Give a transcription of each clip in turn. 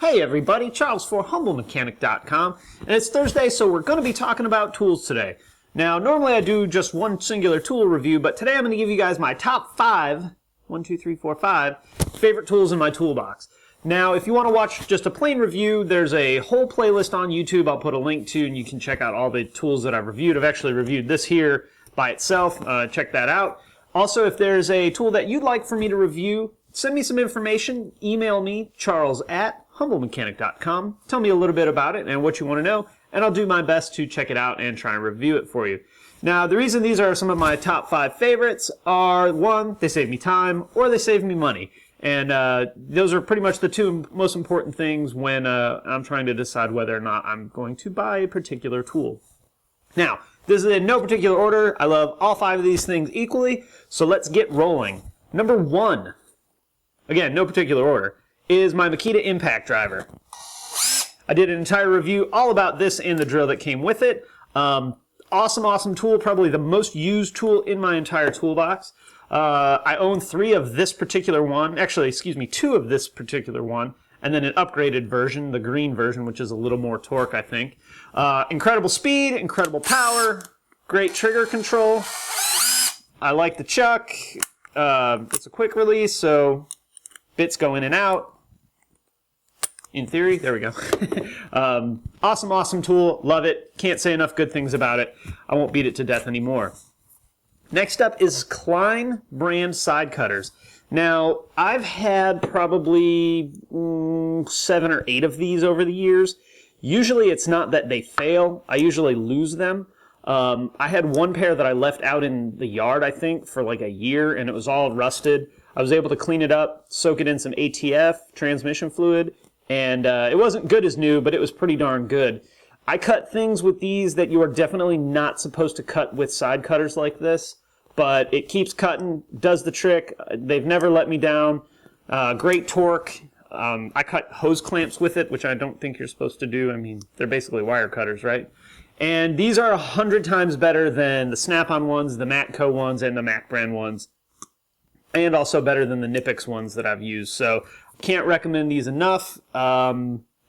Hey everybody, Charles for HumbleMechanic.com, and it's Thursday, so we're going to be talking about tools today. Now, normally I do just one singular tool review, but today I'm going to give you guys my top 5, 1, 2, 3, 4, 5, favorite tools in my toolbox. Now, if you want to watch just a plain review, there's a whole playlist on YouTube I'll put a link to, and you can check out all the tools that I've reviewed. I've actually reviewed this here by itself. Check that out. Also, if there's a tool that you'd like for me to review, send me some information. Email me, charles@humblemechanic.com. Tell me a little bit about it and what you want to know, and I'll do my best to check it out and try and review it for you. Now, the reason these are some of my top 5 favorites are, 1, they save me time, or they save me money. And those are pretty much the two most important things when I'm trying to decide whether or not I'm going to buy a particular tool. Now, this is in no particular order. I love all 5 of these things equally, so let's get rolling. Number 1, again, no particular order, is my Makita impact driver. I did an entire review all about this and the drill that came with it. Awesome tool, probably the most used tool in my entire toolbox. I own 3 of this particular one, actually, 2 of this particular one, and then an upgraded version, the green version, which is a little more torque, I think. Incredible speed, incredible power, great trigger control. I like the chuck. It's a quick release, so bits go in and out. In theory, there we go. Awesome tool, love it. Can't say enough good things about it. I won't beat it to death anymore. Next up is Klein brand side cutters. Now, I've had probably 7 or 8 of these over the years. Usually it's not that they fail, I usually lose them. I had one pair that I left out in the yard, I think, for like a year, and it was all rusted. I was able to clean it up, soak it in some ATF, transmission fluid, and it wasn't good as new, but it was pretty darn good. I cut things with these that you are definitely not supposed to cut with side cutters like this, but it keeps cutting, does the trick. They've never let me down. Great torque. I cut hose clamps with it, which I don't think you're supposed to do. I mean, they're basically wire cutters, right? And these are 100 times better than the Snap-on ones, the Matco ones, and the Mac brand ones, and also better than the Nipix ones that I've used. So can't recommend these enough.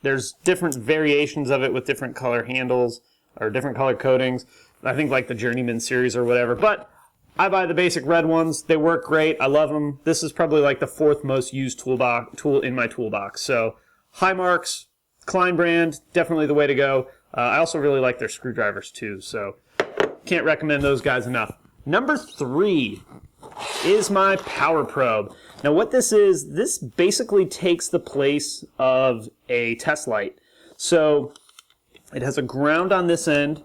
There's different variations of it with different color handles or different color coatings. I think like the Journeyman series or whatever. But I buy the basic red ones. They work great. I love them. This is probably like the 4th most used tool in my toolbox. So high marks, Klein brand, definitely the way to go. I also really like their screwdrivers too. So can't recommend those guys enough. Number 3 is my power probe. Now what this is, this basically takes the place of a test light. So it has a ground on this end.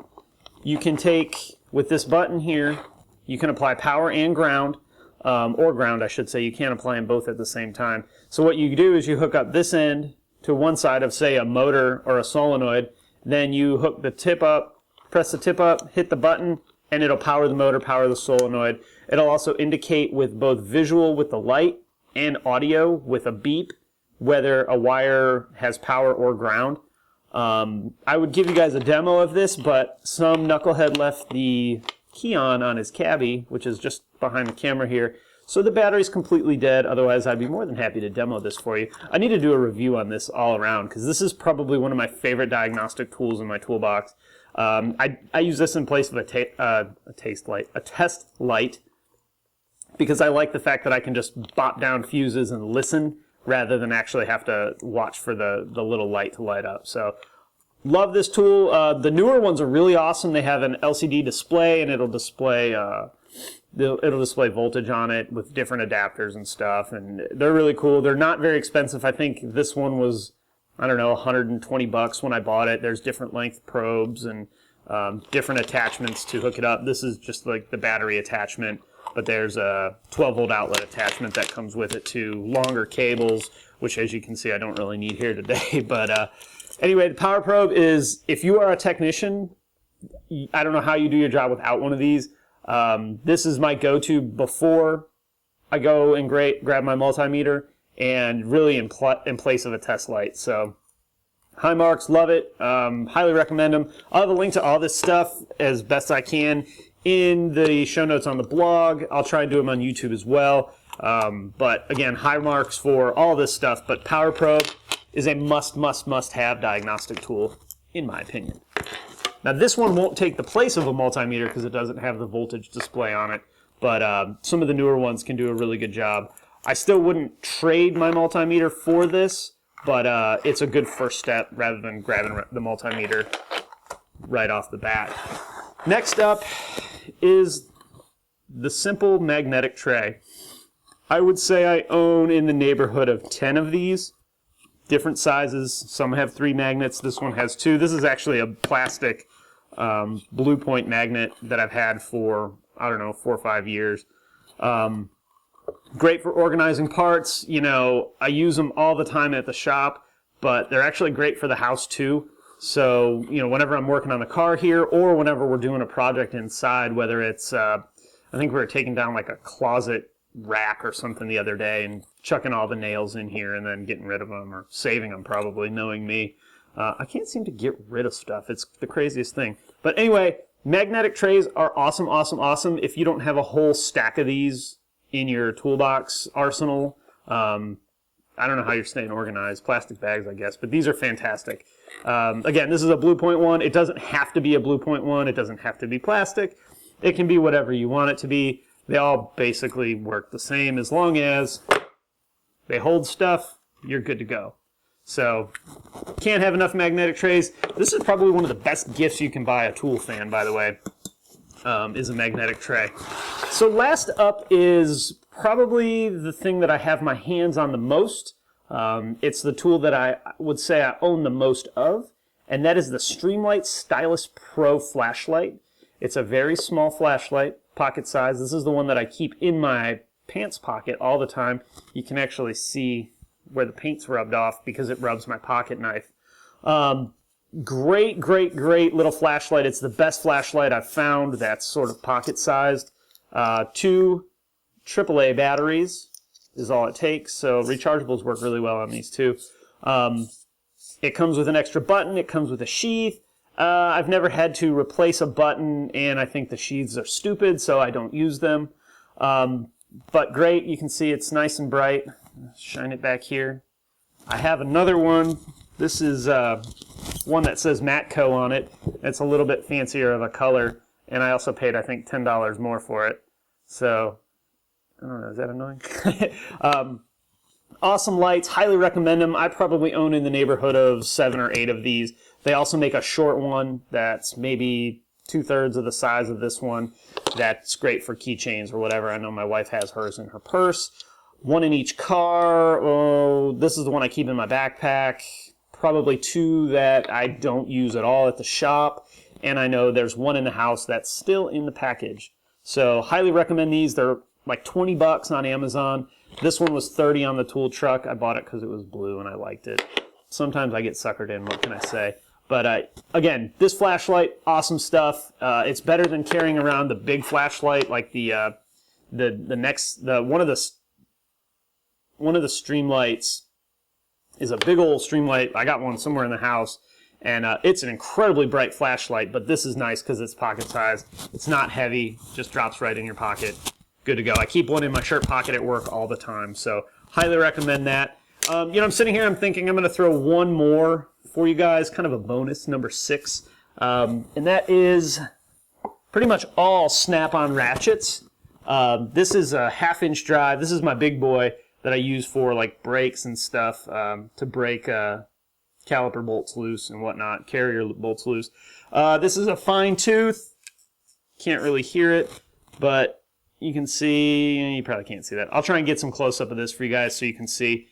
You can take, with this button here, you can apply power and ground, or ground I should say. You can't apply them both at the same time. So what you do is you hook up this end to one side of, say, a motor or a solenoid. Then you hook the tip up, press the tip up, hit the button, and it'll power the motor, power the solenoid. It'll also indicate with both visual with the light and audio with a beep whether a wire has power or ground. I would give you guys a demo of this, but some knucklehead left the key on his cabbie, which is just behind the camera here. So the battery's completely dead. Otherwise, I'd be more than happy to demo this for you. I need to do a review on this all around because this is probably one of my favorite diagnostic tools in my toolbox. I use this in place of a test light because I like the fact that I can just bop down fuses and listen rather than actually have to watch for the little light to light up. So love this tool. The newer ones are really awesome. They have an LCD display and it'll display voltage on it with different adapters and stuff, and they're really cool. They're not very expensive. I think this one was, I don't know, 120 bucks when I bought it. There's different length probes and different attachments to hook it up. This is just like the battery attachment, but there's a 12-volt outlet attachment that comes with it too. Longer cables, which as you can see I don't really need here today. But anyway, the power probe is, if you are a technician, I don't know how you do your job without one of these. This is my go-to before I go and grab my multimeter, and really in place of a test light. So high marks, love it. Highly recommend them. I'll have a link to all this stuff as best I can in the show notes on the blog. I'll try and do them on YouTube as well. But again, high marks for all this stuff. But power probe, is a must have diagnostic tool, in my opinion. Now this one won't take the place of a multimeter because it doesn't have the voltage display on it, but some of the newer ones can do a really good job. I still wouldn't trade my multimeter for this, but it's a good first step rather than grabbing the multimeter right off the bat. Next up is the simple magnetic tray. I would say I own in the neighborhood of 10 of these, different sizes. Some have 3 magnets, this one has 2. This is actually a plastic blue point magnet that I've had for, I don't know, 4 or 5 years. Great for organizing parts. You know, I use them all the time at the shop, but they're actually great for the house too. So, you know, whenever I'm working on the car here or whenever we're doing a project inside, whether it's, I think we were taking down like a closet rack or something the other day and chucking all the nails in here and then getting rid of them, or saving them probably, knowing me. I can't seem to get rid of stuff. It's the craziest thing. But anyway, magnetic trays are awesome, awesome, awesome. If you don't have a whole stack of these in your toolbox arsenal, I don't know how you're staying organized. Plastic bags, I guess, but these are fantastic. Again, this is a Blue Point one. It doesn't have to be a Blue Point one. It doesn't have to be plastic. It can be whatever you want it to be. They all basically work the same. As long as they hold stuff, you're good to go. So, can't have enough magnetic trays. This is probably one of the best gifts you can buy a tool fan, by the way, is a magnetic tray. So last up is probably the thing that I have my hands on the most. It's the tool that I would say I own the most of, and that is the Streamlight Stylus Pro flashlight. It's a very small flashlight, pocket size. This is the one that I keep in my pants pocket all the time. You can actually see where the paint's rubbed off because it rubs my pocket knife. Great, great, great little flashlight. It's the best flashlight I've found that's sort of pocket-sized. 2 AAA batteries is all it takes, so rechargeables work really well on these too. It comes with an extra button. It comes with a sheath. I've never had to replace a button, and I think the sheaths are stupid, so I don't use them. But great, you can see it's nice and bright. Shine it back here. I have another one. This is one that says Matco on it. It's a little bit fancier of a color, and I also paid, I think, $10 more for it. So, I don't know, is that annoying? Awesome lights, highly recommend them. I probably own in the neighborhood of 7 or 8 of these. They also make a short one that's maybe 2/3 of the size of this one. That's great for keychains or whatever. I know my wife has hers in her purse. 1 in each car. Oh, this is the one I keep in my backpack. Probably 2 that I don't use at all at the shop. And I know there's 1 in the house that's still in the package. So highly recommend these. They're like $20 on Amazon. This one was $30 on the tool truck. I bought it because it was blue and I liked it. Sometimes I get suckered in, what can I say? But again, this flashlight, awesome stuff. It's better than carrying around the big flashlight like one of the Streamlights is a big old Streamlight. I got one somewhere in the house, and it's an incredibly bright flashlight, but this is nice because it's pocket size. It's not heavy, just drops right in your pocket. Good to go. I keep one in my shirt pocket at work all the time, so highly recommend that. You know, I'm sitting here, I'm thinking I'm going to throw one more for you guys, kind of a bonus, number 6, and that is pretty much all snap-on ratchets. This is a 1/2-inch drive. This is my big boy that I use for like brakes and stuff, to break caliper bolts loose and whatnot, carrier bolts loose. This is a fine tooth. Can't really hear it, but you can see, you probably can't see that. I'll try and get some close-up of this for you guys so you can see.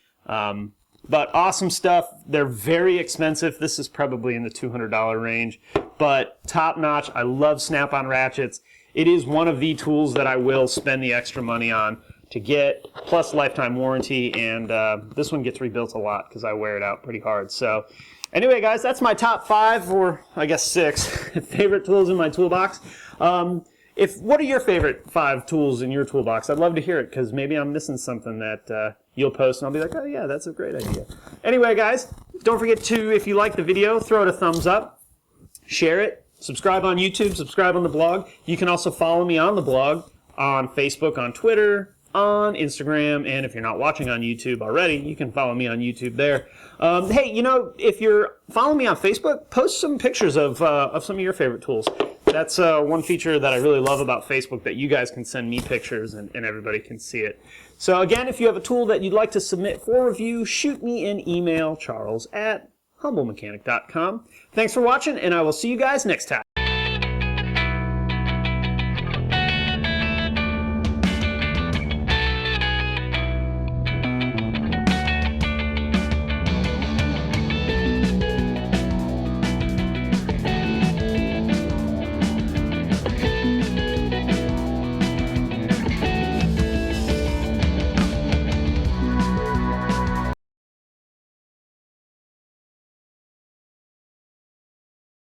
But awesome stuff. They're very expensive. This is probably in the $200 range, but top-notch. I love snap-on ratchets. It is one of the tools that I will spend the extra money on to get, plus lifetime warranty, and this one gets rebuilt a lot because I wear it out pretty hard. So anyway, guys, that's my top 5, or I guess 6, favorite tools in my toolbox. What are your favorite 5 tools in your toolbox? I'd love to hear it, because maybe I'm missing something that you'll post, and I'll be like, oh yeah, that's a great idea. Anyway, guys, don't forget to, if you like the video, throw it a thumbs up, share it, subscribe on YouTube, subscribe on the blog. You can also follow me on the blog, on Facebook, on Twitter, on Instagram, and if you're not watching on YouTube already, you can follow me on YouTube there. Hey, you know, if you're following me on Facebook, post some pictures of some of your favorite tools. That's one feature that I really love about Facebook, that you guys can send me pictures and everybody can see it. So again, if you have a tool that you'd like to submit for review, shoot me an email, charles@humblemechanic.com. Thanks for watching, and I will see you guys next time.